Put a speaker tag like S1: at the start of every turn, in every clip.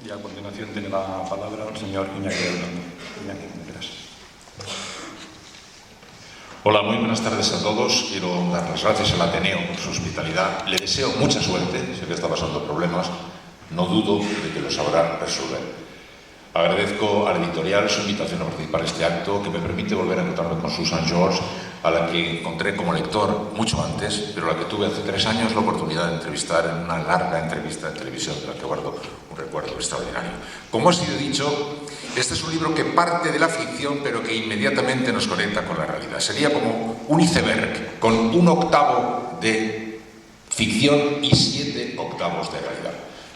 S1: Y a continuación tiene la palabra el señor Iñaki Gabilondo. Iñaki, gracias.
S2: Hola, muy buenas tardes a todos. Quiero dar las gracias al Ateneo por su hospitalidad. Le deseo mucha suerte, sé que está pasando problemas, no dudo de que lo sabrá resolver. Agradezco a la editorial su invitación a participar en este acto, que me permite volver a encontrarme con Susan George, a la que encontré como lector mucho antes, pero a la que tuve hace 3 años la oportunidad de entrevistar en una larga entrevista en televisión, de la que guardo un recuerdo extraordinario. Como ha sido dicho, este es un libro que parte de la ficción, pero que inmediatamente nos conecta con la realidad. Sería como un iceberg, con 1/8 de ficción y 7/8 de realidad.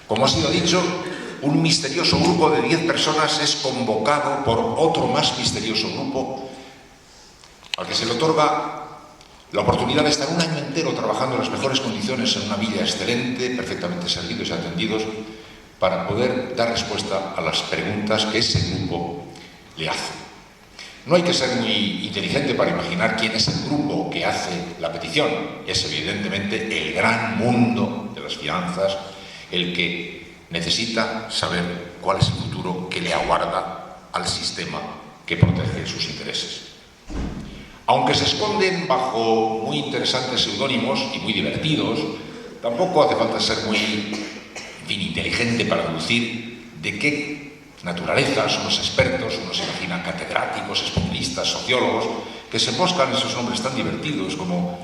S2: Como ha sido dicho, un misterioso grupo de 10 personas es convocado por otro más misterioso grupo al que se le otorga la oportunidad de estar un año entero trabajando en las mejores condiciones en una villa excelente, perfectamente servidos y atendidos, para poder dar respuesta a las preguntas que ese grupo le hace. No hay que ser muy inteligente para imaginar quién es el grupo que hace la petición. Es evidentemente el gran mundo de las finanzas el que necesita saber cuál es el futuro que le aguarda al sistema que protege sus intereses. Aunque se esconden bajo muy interesantes seudónimos y muy divertidos, tampoco hace falta ser muy inteligente para deducir de qué naturaleza son los expertos. Uno se imagina catedráticos, especialistas, sociólogos, que se emboscan en esos nombres tan divertidos como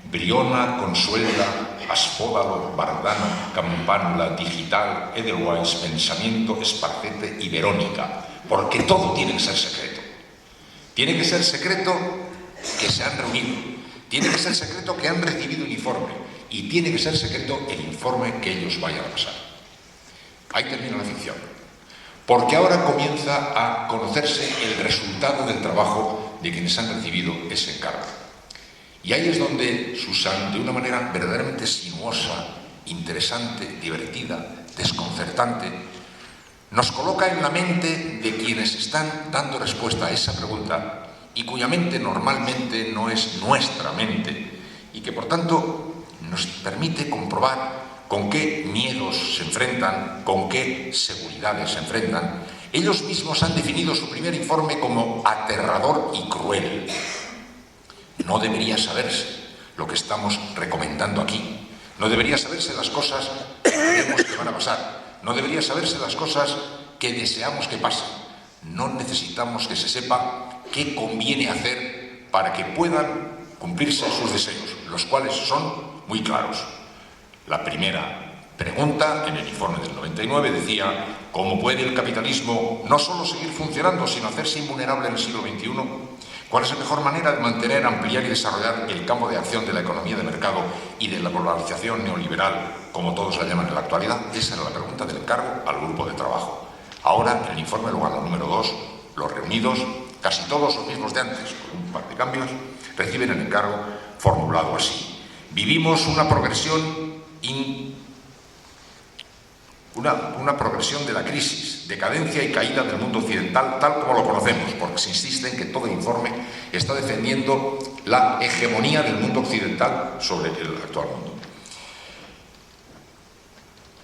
S2: Briona, Consuela, Asfódalo, Bardana, Campánula, Digital, Edelweiss, Pensamiento, Esparcete y Verónica, porque todo tiene que ser secreto. Tiene que ser secreto que se han reunido, tiene que ser secreto que han recibido un informe y tiene que ser secreto el informe que ellos vayan a pasar. Ahí termina la ficción, porque ahora comienza a conocerse el resultado del trabajo de quienes han recibido ese encargo. Y ahí es donde Susan, de una manera verdaderamente sinuosa, interesante, divertida, desconcertante, nos coloca en la mente de quienes están dando respuesta a esa pregunta y cuya mente normalmente no es nuestra mente y que por tanto nos permite comprobar con qué miedos se enfrentan, con qué seguridades se enfrentan. Ellos mismos han definido su primer informe como aterrador y cruel. No debería saberse lo que estamos recomendando aquí. No debería saberse las cosas que creemos que van a pasar. No debería saberse las cosas que deseamos que pasen. No necesitamos que se sepa qué conviene hacer para que puedan cumplirse sus deseos, los cuales son muy claros. La primera pregunta en el informe del 99 decía: ¿cómo puede el capitalismo no solo seguir funcionando, sino hacerse invulnerable en el siglo XXI? ¿Cuál es la mejor manera de mantener, ampliar y desarrollar el campo de acción de la economía de mercado y de la globalización neoliberal, como todos la llaman en la actualidad? Esa era la pregunta del encargo al grupo de trabajo. Ahora, en el informe Lugano número 2, los reunidos, casi todos los mismos de antes, con un par de cambios, reciben el encargo formulado así: vivimos una progresión de la crisis, decadencia y caída del mundo occidental tal como lo conocemos, porque se insiste en que todo el informe está defendiendo la hegemonía del mundo occidental sobre el actual mundo.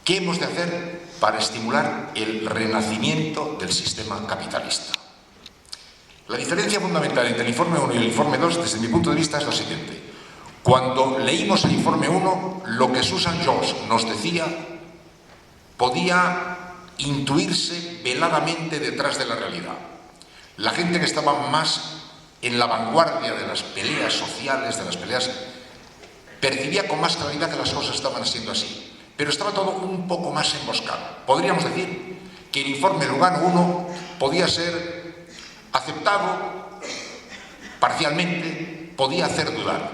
S2: ¿Qué hemos de hacer para estimular el renacimiento del sistema capitalista? La diferencia fundamental entre el informe 1 y el informe 2, desde mi punto de vista, es la siguiente. Cuando leímos el informe 1, lo que Susan George nos decía podía intuirse veladamente detrás de la realidad. La gente que estaba más en la vanguardia de las peleas sociales, de las peleas, percibía con más claridad que las cosas estaban siendo así. Pero estaba todo un poco más emboscado. Podríamos decir que el informe Lugano 1 podía ser aceptado parcialmente, podía hacer dudar.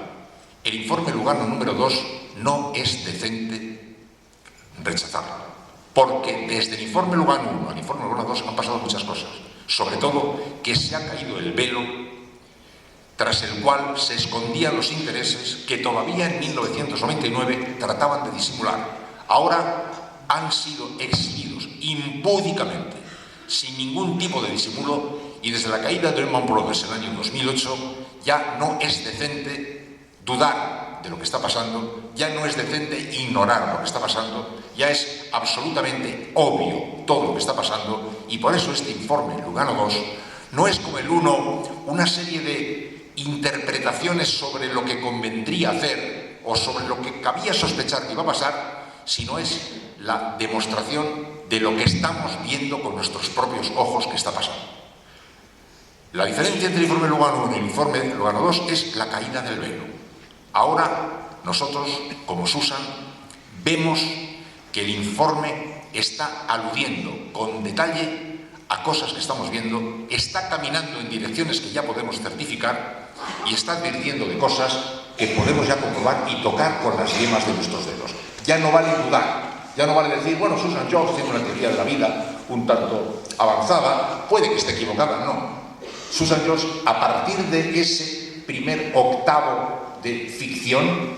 S2: El informe Lugano número 2 no es decente rechazarlo, porque desde el informe Lugano 1 al informe Lugano 2 han pasado muchas cosas, sobre todo que se ha caído el velo tras el cual se escondían los intereses que todavía en 1999 trataban de disimular. Ahora han sido exhibidos impúdicamente, sin ningún tipo de disimulo, y desde la caída de Lehman Brothers en el año 2008 ya no es decente dudar de lo que está pasando, ya no es decente ignorar lo que está pasando, ya es absolutamente obvio todo lo que está pasando, y por eso este informe Lugano II no es como el 1, una serie de interpretaciones sobre lo que convendría hacer o sobre lo que cabía sospechar que iba a pasar, sino es la demostración de lo que estamos viendo con nuestros propios ojos que está pasando. La diferencia entre el informe Lugano I y el informe Lugano II es la caída del velo. Ahora nosotros, como Susan, vemos que el informe está aludiendo con detalle a cosas que estamos viendo, está caminando en direcciones que ya podemos certificar y está advirtiendo de cosas que podemos ya comprobar y tocar con las yemas de nuestros dedos. Ya no vale dudar, ya no vale decir, bueno, Susan George tiene una teoría de la vida un tanto avanzada, puede que esté equivocada, no. Susan George, a partir de ese primer octavo de ficción,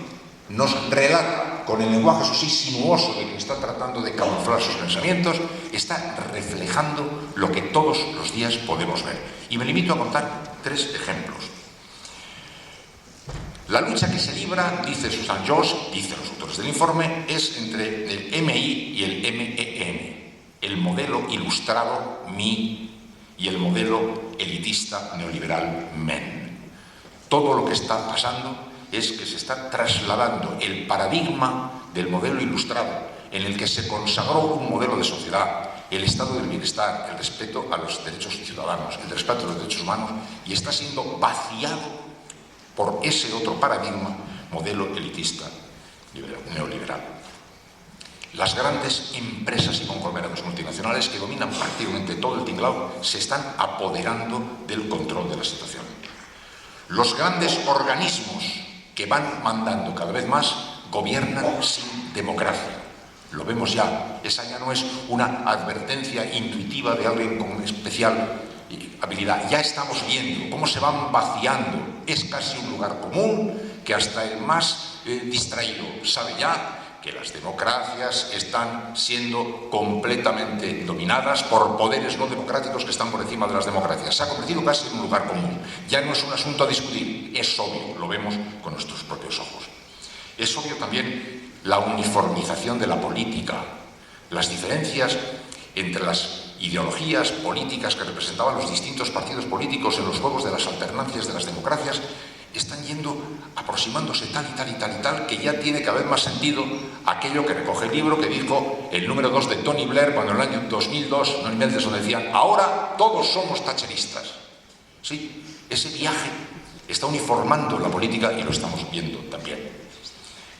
S2: nos relata, con el lenguaje, eso sí, sinuoso de que está tratando de camuflar sus pensamientos, está reflejando lo que todos los días podemos ver. Y me limito a contar 3 ejemplos. La lucha que se libra, dice Susan George, dicen los autores del informe, es entre el MI y el MEN, el modelo ilustrado MI y el modelo elitista neoliberal MEN. Todo lo que está pasando es que se está trasladando el paradigma del modelo ilustrado, en el que se consagró un modelo de sociedad, el estado del bienestar, el respeto a los derechos ciudadanos, el respeto a los derechos humanos, y está siendo vaciado por ese otro paradigma, modelo elitista neoliberal. Las grandes empresas y conglomerados multinacionales que dominan prácticamente todo el tinglado se están apoderando del control de la situación. Los grandes organismos que van mandando cada vez más gobiernan sin democracia. Lo vemos ya. Esa ya no es una advertencia intuitiva de alguien con especial habilidad. Ya estamos viendo cómo se van vaciando. Es casi un lugar común que hasta el más distraído sabe ya que las democracias están siendo completamente dominadas por poderes no democráticos que están por encima de las democracias. Se ha convertido casi en un lugar común. Ya no es un asunto a discutir, es obvio, lo vemos con nuestros propios ojos. Es obvio también la uniformización de la política, las diferencias entre las ideologías políticas que representaban los distintos partidos políticos en los juegos de las alternancias de las democracias están yendo aproximándose tal y tal y tal y tal que ya tiene cada vez más sentido aquello que recoge el libro que dijo el número 2 de Tony Blair cuando en el año 2002, no inventes, donde decían ahora todos somos thatcheristas. Sí, ese viaje está uniformando la política y lo estamos viendo también.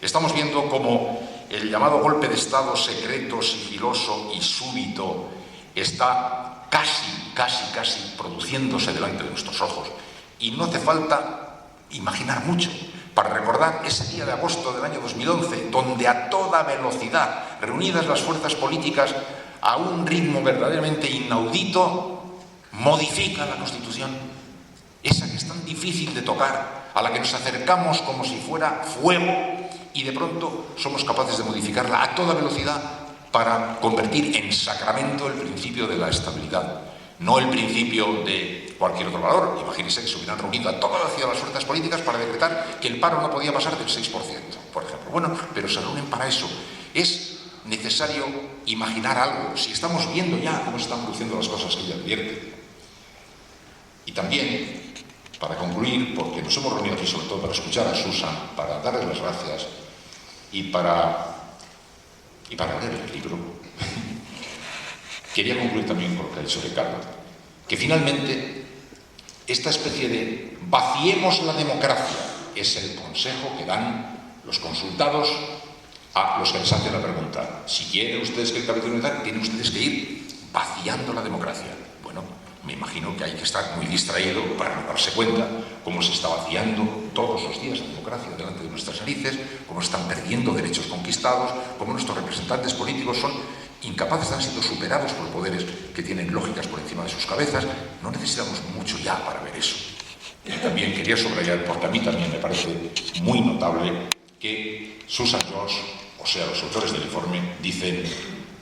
S2: Estamos viendo como el llamado golpe de Estado secreto, sigiloso y súbito está casi produciéndose delante de nuestros ojos. Y no hace falta imaginar mucho para recordar ese día de agosto del año 2011, donde a toda velocidad, reunidas las fuerzas políticas a un ritmo verdaderamente inaudito, modifica la Constitución, esa que es tan difícil de tocar, a la que nos acercamos como si fuera fuego, y de pronto somos capaces de modificarla a toda velocidad para convertir en sacramento el principio de la estabilidad. No el principio de cualquier otro valor. Imagínense que se hubieran reunido a todas las fuerzas políticas para decretar que el paro no podía pasar del 6%, por ejemplo. Bueno, pero se reúnen para eso. Es necesario imaginar algo. Si estamos viendo ya cómo se están produciendo las cosas que ella advierte. Y también, para concluir, porque nos hemos reunido aquí sobre todo para escuchar a Susan, para darle las gracias y para leer el libro, quería concluir también con lo que ha dicho Ricardo, que finalmente esta especie de vaciemos la democracia es el consejo que dan los consultados a los que les hacen la pregunta. Si quieren ustedes que el capitalismo tal, tienen ustedes que ir vaciando la democracia. Bueno, me imagino que hay que estar muy distraído para no darse cuenta cómo se está vaciando todos los días la democracia delante de nuestras narices, cómo se están perdiendo derechos conquistados, cómo nuestros representantes políticos son incapaces de haber sido superados por poderes que tienen lógicas por encima de sus cabezas. No necesitamos mucho ya para ver eso. Y también quería subrayar, porque a mí también me parece muy notable, que Susan George, o sea, los autores del informe, dicen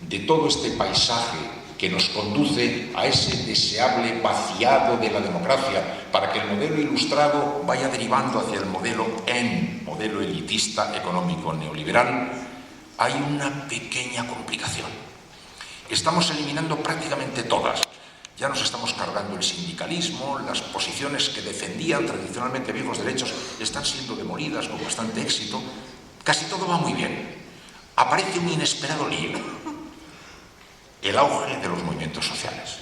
S2: de todo este paisaje que nos conduce a ese deseable vaciado de la democracia para que el modelo ilustrado vaya derivando hacia el modelo elitista económico neoliberal, hay una pequeña complicación. Estamos eliminando prácticamente todas. Ya nos estamos cargando el sindicalismo, las posiciones que defendían tradicionalmente viejos derechos están siendo demolidas con bastante éxito. Casi todo va muy bien. Aparece un inesperado lío, el auge de los movimientos sociales.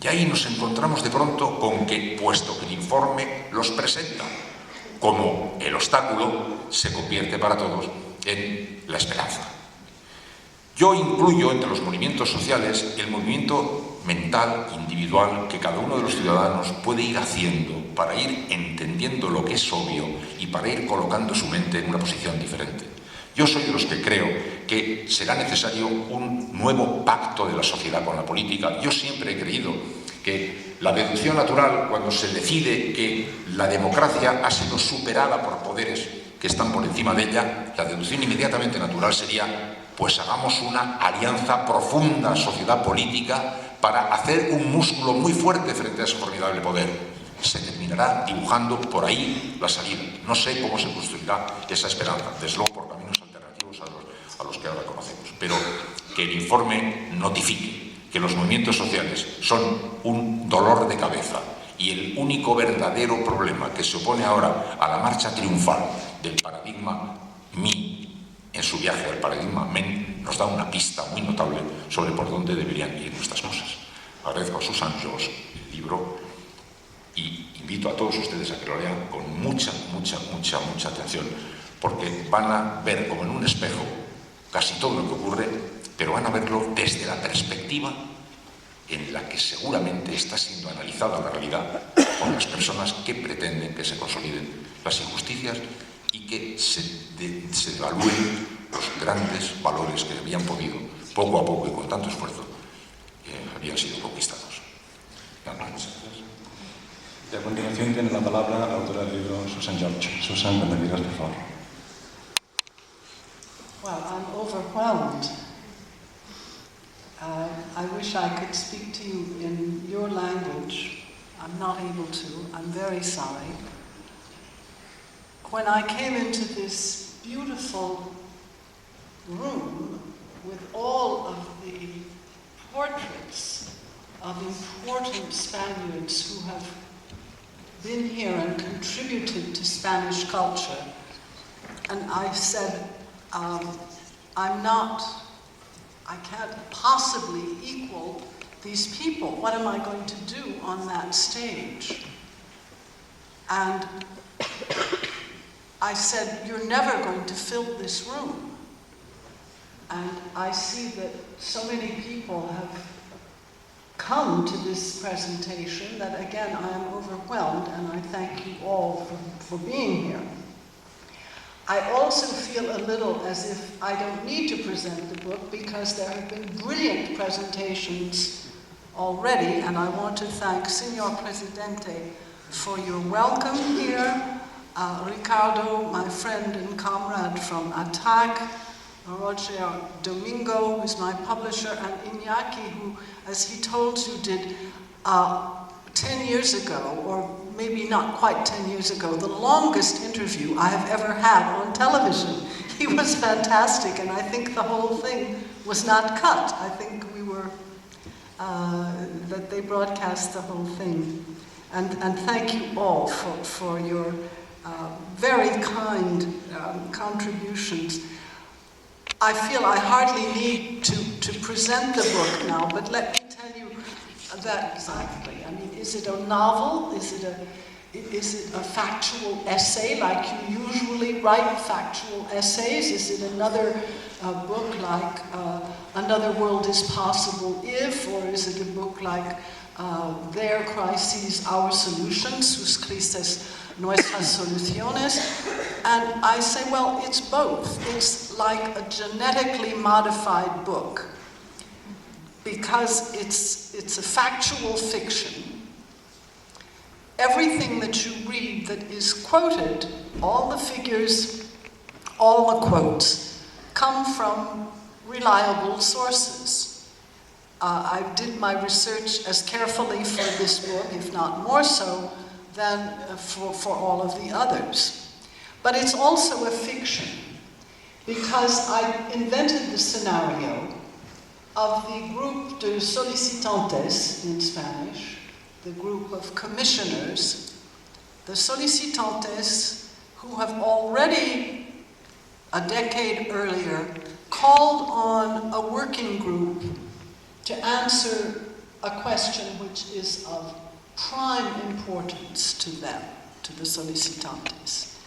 S2: Y ahí nos encontramos de pronto con que, puesto que el informe los presenta como el obstáculo, se convierte para todos en la esperanza. Yo incluyo entre los movimientos sociales el movimiento mental, individual, que cada uno de los ciudadanos puede ir haciendo para ir entendiendo lo que es obvio y para ir colocando su mente en una posición diferente. Yo soy de los que creo que será necesario un nuevo pacto de la sociedad con la política. Yo siempre he creído que la deducción natural, cuando se decide que la democracia ha sido superada por poderes que están por encima de ella, la deducción inmediatamente natural sería: pues hagamos una alianza profunda, sociedad política, para hacer un músculo muy fuerte frente a ese formidable poder. Se terminará dibujando por ahí la salida. No sé cómo se construirá esa esperanza, desde luego por caminos alternativos a los que ahora conocemos. Pero que el informe notifique que los movimientos sociales son un dolor de cabeza y el único verdadero problema que se opone ahora a la marcha triunfal del paradigma Mi en su viaje al paradigma Men, nos da una pista muy notable sobre por dónde deberían ir nuestras cosas. Agradezco a Susan Joss el libro y invito a todos ustedes a que lo lean con mucha atención, porque van a ver como en un espejo casi todo lo que ocurre, pero van a verlo desde la perspectiva en la que seguramente está siendo analizada la realidad por las personas que pretenden que se consoliden las injusticias y que se devalúen los grandes valores que habían podido, poco a poco y con tanto esfuerzo, habían sido conquistados. Muchas gracias.
S1: Y a continuación tiene la palabra la autora del libro, Susan George. Susan, cuando digas, por favor.
S3: Well, I'm overwhelmed. I wish I could speak to you in your language. I'm not able to. I'm very sorry. When I came into this beautiful room with all of the portraits of important Spaniards who have been here and contributed to Spanish culture, and I said, I can't possibly equal these people. What am I going to do on that stage? And I said, you're never going to fill this room. And I see that so many people have come to this presentation that, again, I am overwhelmed, and I thank you all for being here. I also feel a little as if I don't need to present the book, because there have been brilliant presentations already, and I want to thank Señor Presidente for your welcome here, Ricardo, my friend and comrade from Attac, Roger Domingo, who's my publisher, and Iñaki, who, as he told you, did 10 years ago, or maybe not quite 10 years ago, the longest interview I have ever had on television. He was fantastic, and I think the whole thing was not cut. I think we were, that they broadcast the whole thing. And thank you all for your very kind contributions. I feel I hardly need to present the book now, but let me tell you that exactly. I mean, is it a novel? Is it a factual essay like you usually write factual essays? Is it another book like Another World is Possible If? Or is it a book like Their Crises, Our Solutions, Sus Crisis, Nuestras Soluciones? And I say, well, it's both. It's like a genetically modified book, because it's a factual fiction. Everything that you read that is quoted, all the figures, all the quotes, come from reliable sources. I did my research as carefully for this book, if not more so, than for all of the others. But it's also a fiction, because I invented the scenario of the group de solicitantes in Spanish, the group of commissioners, the solicitantes who have already, a decade earlier, called on a working group to answer a question which is of prime importance to them, to the solicitantes,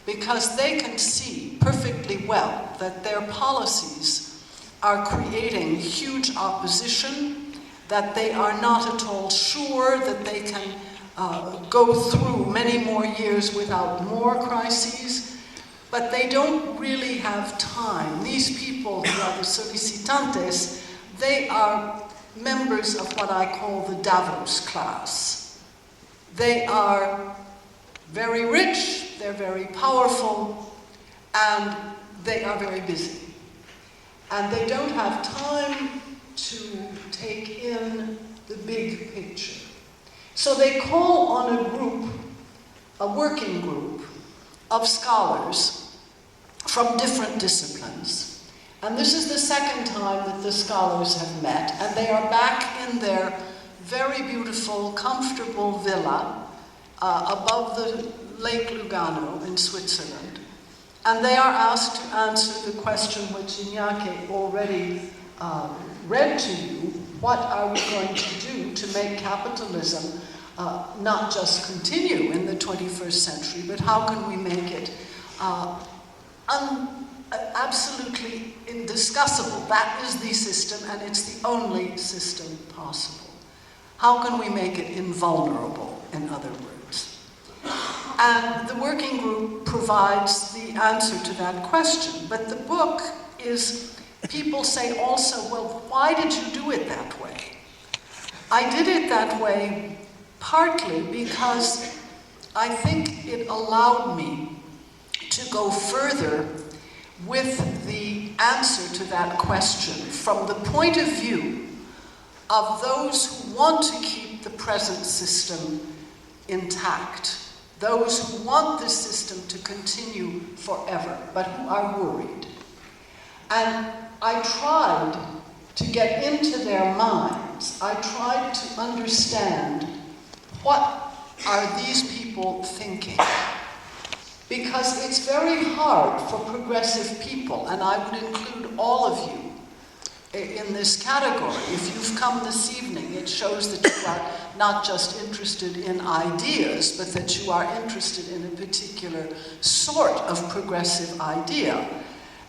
S3: because they can see perfectly well that their policies are creating huge opposition, that they are not at all sure that they can go through many more years without more crises, but they don't really have time. These people who are the solicitantes, they are members of what I call the Davos class. They are very rich, they're very powerful, and they are very busy. And they don't have time to take in the big picture. So they call on a group, a working group, of scholars from different disciplines. And this is the second time that the scholars have met, and they are back in their very beautiful, comfortable villa above the Lake Lugano in Switzerland. And they are asked to answer the question which Iñaki already read to you: what are we going to do to make capitalism not just continue in the 21st century, but how can we make it absolutely indiscussable? That is the system, and it's the only system possible. How can we make it invulnerable, in other words? And the working group provides the answer to that question. But the book is, people say also, well, why did you do it that way? I did it that way partly because I think it allowed me to go further with the answer to that question from the point of view of those who want to keep the present system intact, those who want this system to continue forever, but who are worried. And I tried to get into their minds. I tried to understand, what are these people thinking? Because it's very hard for progressive people, and I would include all of you in this category. If you've come this evening, it shows that you are not just interested in ideas, but that you are interested in a particular sort of progressive idea.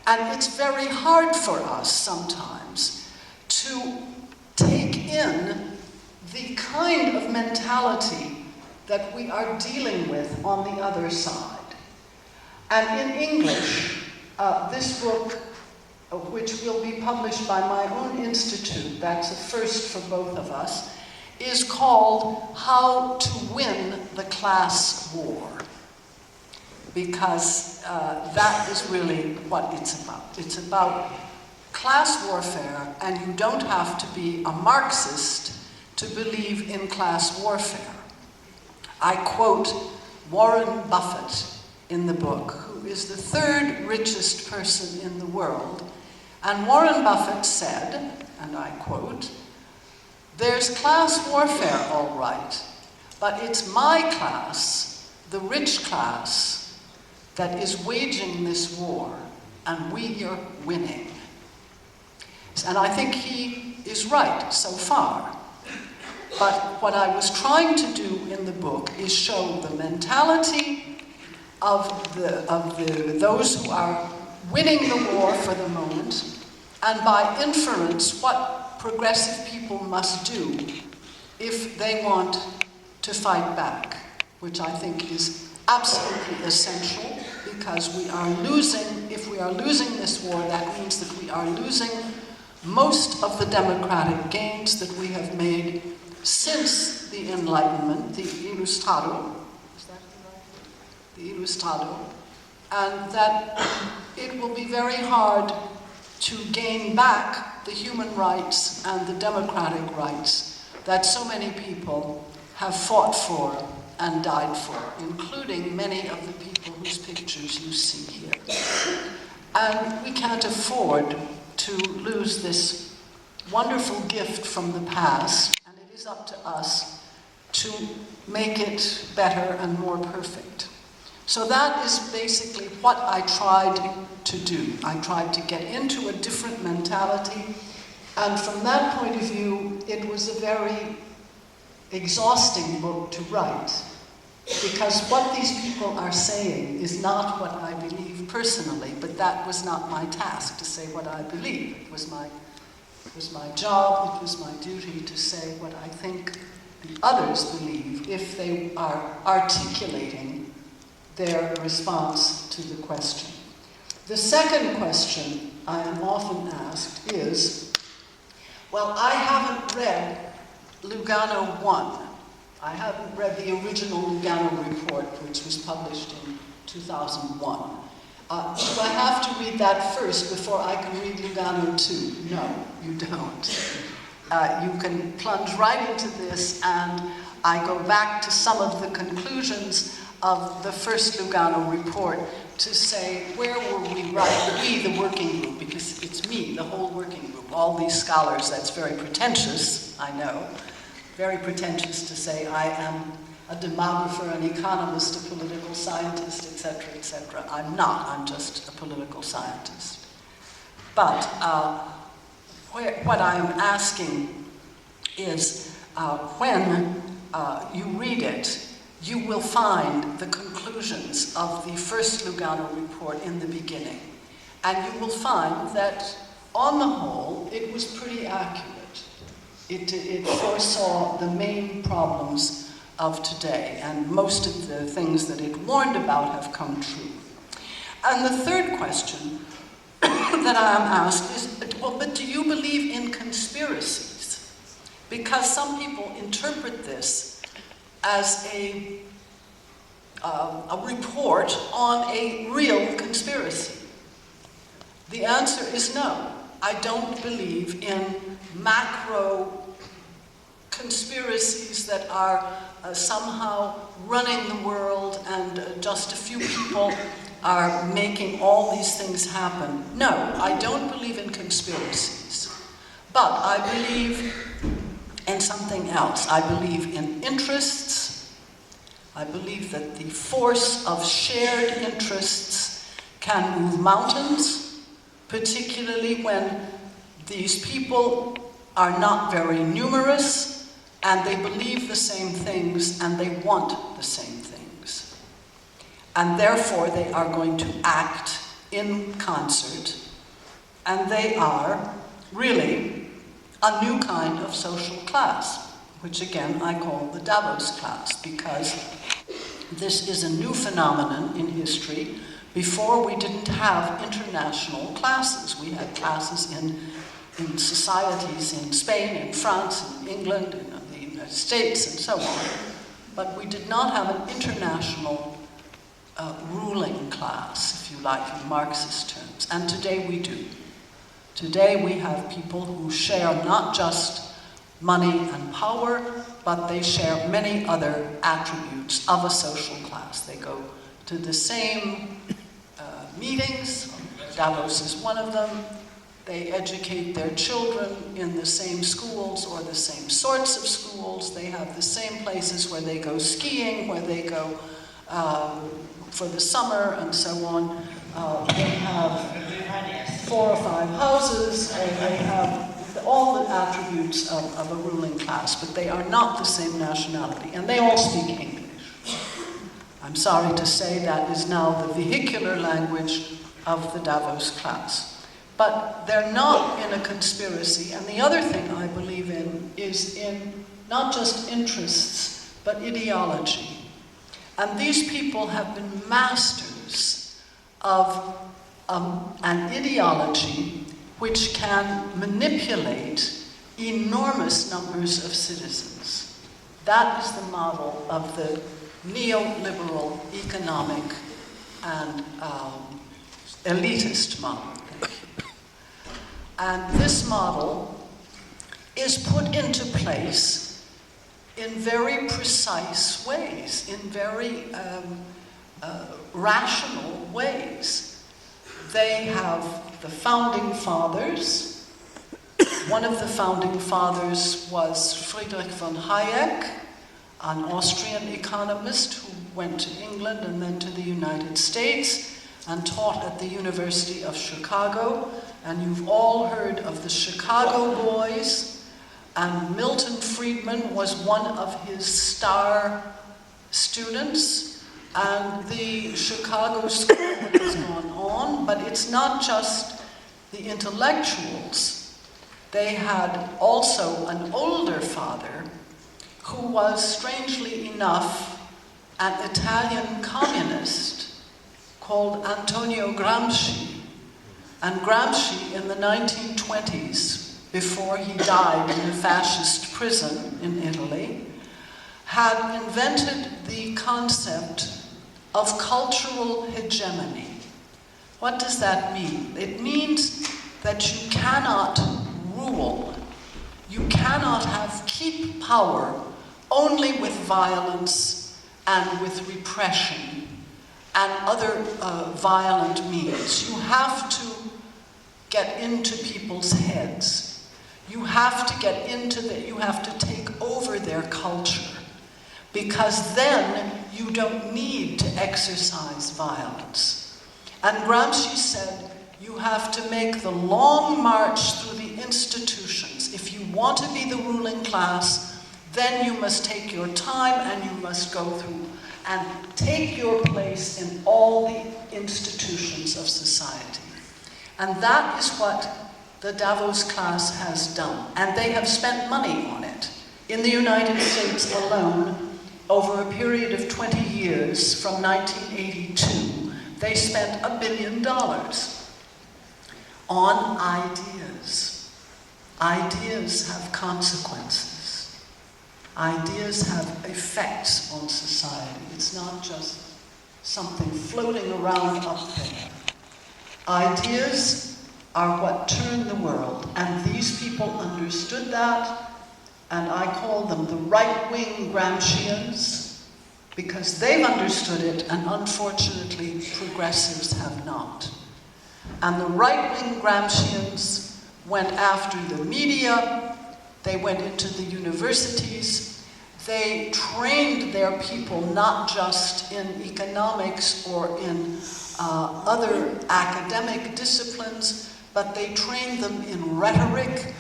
S3: And it's very hard for us sometimes to take in the kind of mentality that we are dealing with on the other side. And in English, this book, which will be published by my own institute, that's a first for both of us, is called How to Win the Class War. Because that is really what it's about. It's about class warfare, and you don't have to be a Marxist to believe in class warfare. I quote Warren Buffett in the book, who is the third richest person in the world. And Warren Buffett said, and I quote, "There's class warfare, all right, but it's my class, the rich class, that is waging this war, and we are winning." And I think he is right so far. But what I was trying to do in the book is show the mentality of those who are winning the war for the moment, and by inference, what progressive people must do if they want to fight back, which I think is absolutely essential, because we are losing, if we are losing this war, that means that we are losing most of the democratic gains that we have made since the Enlightenment, the Ilustrado, is that the right word? The Ilustrado, and that it will be very hard to gain back the human rights and the democratic rights that so many people have fought for and died for, including many of the people whose pictures you see here. And we can't afford to lose this wonderful gift from the past, and it is up to us to make it better and more perfect. So that is basically what I tried to do. I tried to get into a different mentality, and from that point of view, it was a very exhausting book to write, because what these people are saying is not what I believe personally, but that was not my task to say what I believe. It was my job, it was my duty to say what I think the others believe if they are articulating their response to the question. The second question I am often asked is, well, I haven't read Lugano I. I haven't read the original Lugano report, which was published in 2001. Do I have to read that first before I can read Lugano II? No, you don't. You can plunge right into this, and I go back to some of the conclusions of the first Lugano report to say, where were we right? We, the working group, because it's me, the whole working group, all these scholars. That's very pretentious, I know. Very pretentious to say I am a demographer, an economist, a political scientist, etc., etc. I'm not, I'm just a political scientist. But what I'm asking is when you read it, you will find the conclusions of the first Lugano report in the beginning. And you will find that, on the whole, it was pretty accurate. It foresaw the main problems of today, and most of the things that it warned about have come true. And the third question that I am asked is, well, but do you believe in conspiracies? Because some people interpret this as a report on a real conspiracy. The answer is no. I don't believe in macro conspiracies that are somehow running the world and just a few people are making all these things happen. No, I don't believe in conspiracies. But I believe in something else. I believe in interests. I believe that the force of shared interests can move mountains, particularly when these people are not very numerous and they believe the same things and they want the same things. And therefore they are going to act in concert, and they are really a new kind of social class, which again I call the Davos class, because this is a new phenomenon in history. Before, we didn't have international classes. We had classes in societies in Spain, in France, in England, in the United States, and so on. But we did not have an international ruling class, if you like, in Marxist terms. And today we do. Today we have people who share not just money and power, but they share many other attributes of a social class. They go to the same meetings. Davos is one of them. They educate their children in the same schools or the same sorts of schools. They have the same places where they go skiing, where they go for the summer, and so on. They have 4 or 5 houses, and they have all the attributes of a ruling class, but they are not the same nationality, and they all speak English. I'm sorry to say that is now the vehicular language of the Davos class. But they're not in a conspiracy, and the other thing I believe in is in not just interests, but ideology. And these people have been masters of an ideology which can manipulate enormous numbers of citizens. That is the model of the neoliberal economic and elitist model. And this model is put into place in very precise ways, in very rational ways. They have the founding fathers. One of the founding fathers was Friedrich von Hayek, an Austrian economist who went to England and then to the United States and taught at the University of Chicago. And you've all heard of the Chicago Boys, and Milton Friedman was one of his star students. And the Chicago School has gone on, but it's not just the intellectuals. They had also an older father who was, strangely enough, an Italian communist called Antonio Gramsci. And Gramsci, in the 1920s, before he died in a fascist prison in Italy, had invented the concept of cultural hegemony. What does that mean? It means that you cannot rule, you cannot keep power only with violence and with repression and other violent means. You have to get into people's heads. You have to get into you have to take over their culture, because then you don't need to exercise violence. And Gramsci said, you have to make the long march through the institutions. If you want to be the ruling class, then you must take your time and you must go through and take your place in all the institutions of society. And that is what the Davos class has done. And they have spent money on it. In the United States alone, over a period of 20 years, from 1982, they spent $1 billion on ideas. Ideas have consequences. Ideas have effects on society. It's not just something floating around up there. Ideas are what turn the world, and these people understood that, and I call them the right-wing Gramscians, because they've understood it, and unfortunately progressives have not. And the right-wing Gramscians went after the media, they went into the universities, they trained their people not just in economics or in other academic disciplines, but they trained them in rhetoric,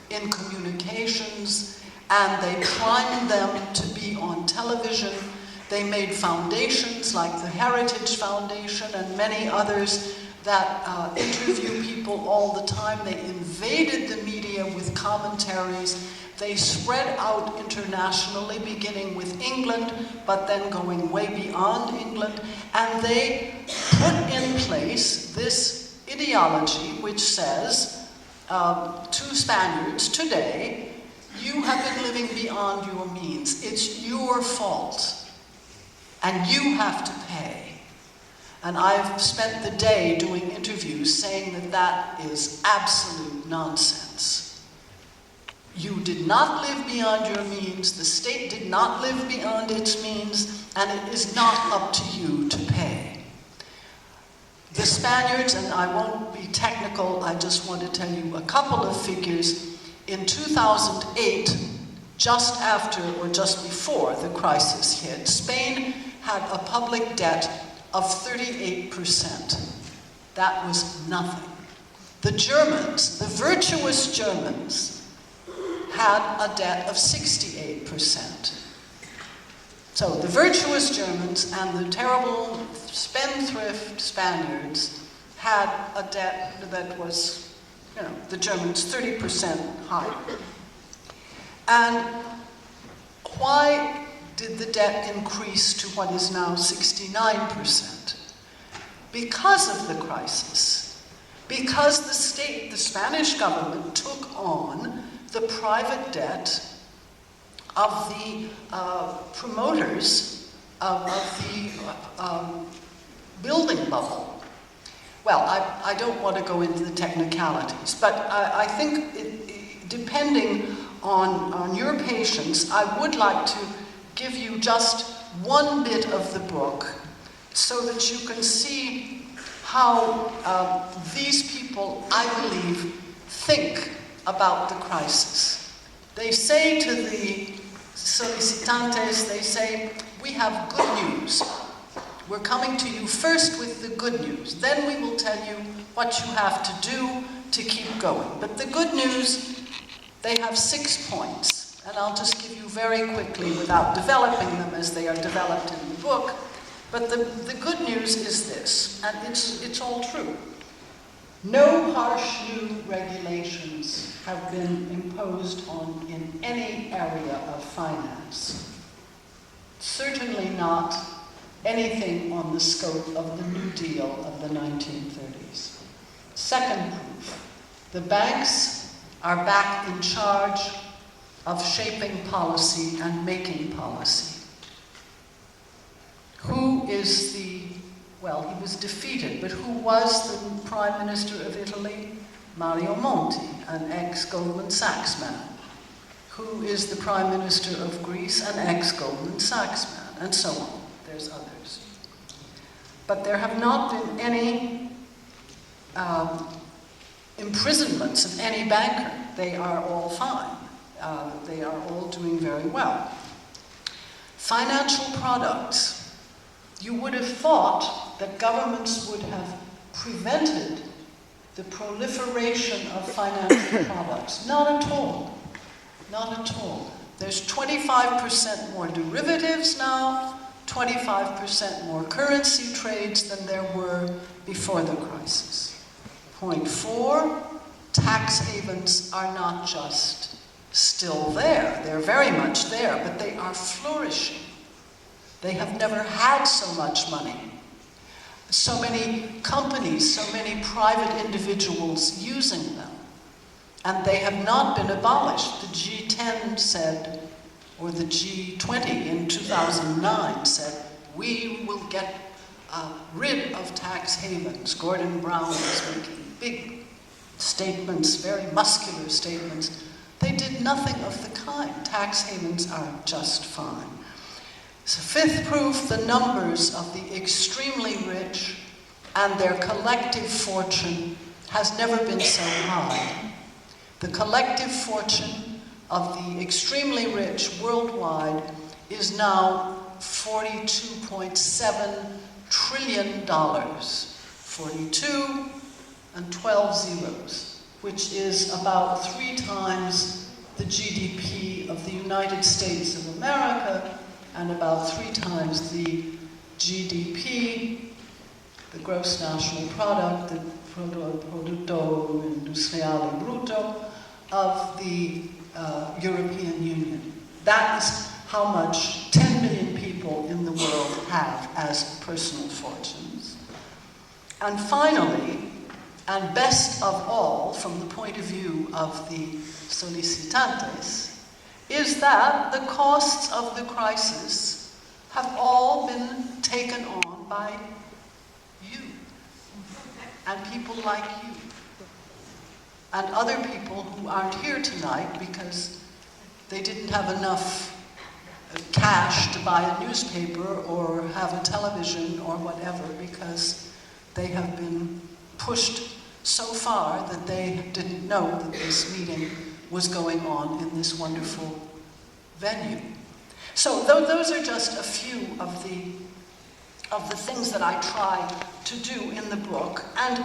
S3: in communications, and they primed them to be on television. They made foundations like the Heritage Foundation and many others that interview people all the time. They invaded the media with commentaries. They spread out internationally, beginning with England, but then going way beyond England. And they put in place this ideology which says to Spaniards today, you have been living beyond your means. It's your fault. And you have to pay. And I've spent the day doing interviews saying that that is absolute nonsense. You did not live beyond your means, the state did not live beyond its means, and it is not up to you to pay. The Spaniards, and I won't be technical, I just want to tell you a couple of figures. In 2008, just after or just before the crisis hit, Spain had a public debt of 38%. That was nothing. The Germans, the virtuous Germans, had a debt of 68%. So the virtuous Germans and the terrible spendthrift Spaniards had a debt that was, the Germans 30% higher. And why did the debt increase to what is now 69%? Because of the crisis. Because the state, the Spanish government, took on the private debt of the promoters of the building bubble. well, I don't want to go into the technicalities, but I think depending on your patience, I would like to give you just one bit of the book so that you can see how these people, I believe, think about the crisis. They say to the solicitantes, they say, we have good news. We're coming to you first with the good news. Then we will tell you what you have to do to keep going. But the good news, they have 6 points. And I'll just give you very quickly without developing them as they are developed in the book. But the good news is this, and it's all true. No harsh new regulations have been imposed in any area of finance. Certainly not anything on the scope of the New Deal of the 1930s. Second proof, the banks are back in charge of shaping policy and making policy. Who is well, he was defeated, but who was the Prime Minister of Italy? Mario Monti, an ex-Goldman Sachs man. Who is the Prime Minister of Greece? An ex-Goldman Sachs man, and so on. There's others. But there have not been any imprisonments of any banker. They are all fine. They are all doing very well. Financial products. You would have thought that governments would have prevented the proliferation of financial products. Not at all. Not at all. There's 25% more derivatives now, 25% more currency trades than there were before the crisis. Point 4, tax havens are not just still there. They're very much there, but they are flourishing. They have never had so much money. So many companies, so many private individuals using them. And they have not been abolished. The G10 said, or the G20 in 2009 said, we will get rid of tax havens. Gordon Brown was making big statements, very muscular statements. They did nothing of the kind. Tax havens are just fine. So fifth proof, the numbers of the extremely rich and their collective fortune has never been so high. The collective fortune of the extremely rich worldwide is now $42.7 trillion. 42 and 12 zeros, which is about 3 times the GDP of the United States of America and about 3 times the GDP, the gross national product, the Prodotto Industriale Brutto of the European Union. That is how much 10 million people in the world have as personal fortunes. And finally, and best of all, from the point of view of the solicitantes, is that the costs of the crisis have all been taken on by you, and people like you, and other people who aren't here tonight because they didn't have enough cash to buy a newspaper or have a television or whatever, because they have been pushed so far that they didn't know that this meeting was going on in this wonderful venue. So those are just a few of the things that I try to do in the book. And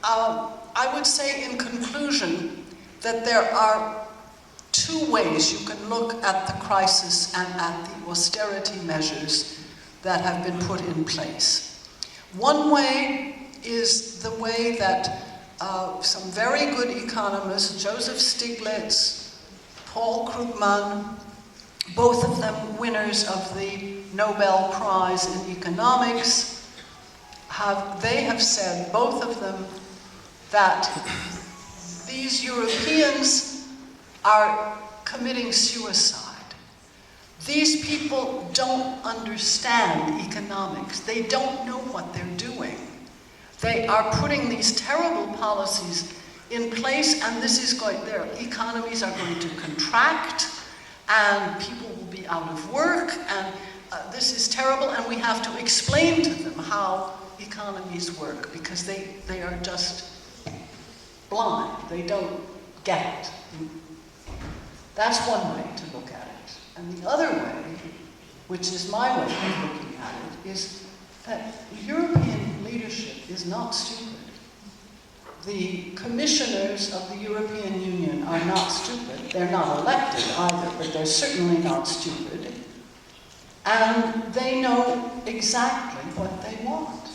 S3: I would say in conclusion that there are 2 ways you can look at the crisis and at the austerity measures that have been put in place. One way is the way that some very good economists, Joseph Stiglitz, Paul Krugman, both of them winners of the Nobel Prize in Economics, they have said, both of them, that these Europeans are committing suicide. These people don't understand economics. They don't know what they're doing. They are putting these terrible policies in place, and this is going, their economies are going to contract, and people will be out of work, and this is terrible, and we have to explain to them how economies work, because they are just blind. They don't get it. That's one way to look at it. And the other way, which is my way of looking at it, is that European leadership is not stupid. The commissioners of the European Union are not stupid. They're not elected either, but they're certainly not stupid. And they know exactly what they want.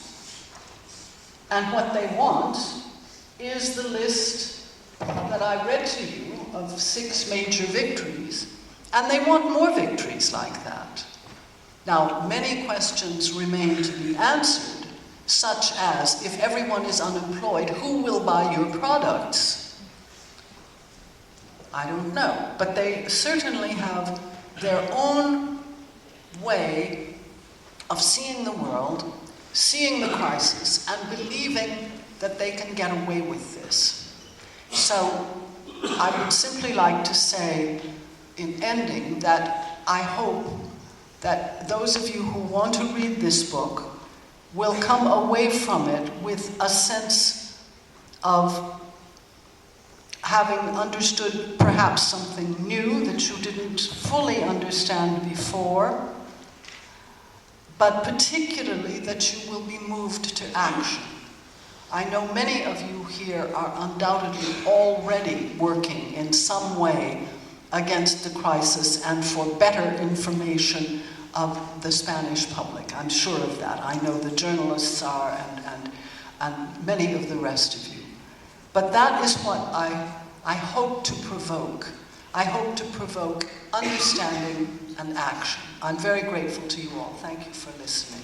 S3: And what they want is the list that I read to you of 6 major victories, and they want more victories like that. Now, many questions remain to be answered, such as, if everyone is unemployed, who will buy your products? I don't know, but they certainly have their own way of seeing the world, seeing the crisis, and believing that they can get away with this. So I would simply like to say, in ending, that I hope that those of you who want to read this book will come away from it with a sense of having understood perhaps something new that you didn't fully understand before, but particularly that you will be moved to action. I know many of you here are undoubtedly already working in some way against the crisis and for better information of the Spanish public. I'm sure of that. I know the journalists are and many of the rest of you. But that is what I hope to provoke. I hope to provoke understanding and action. I'm very grateful to you all. Thank you for listening.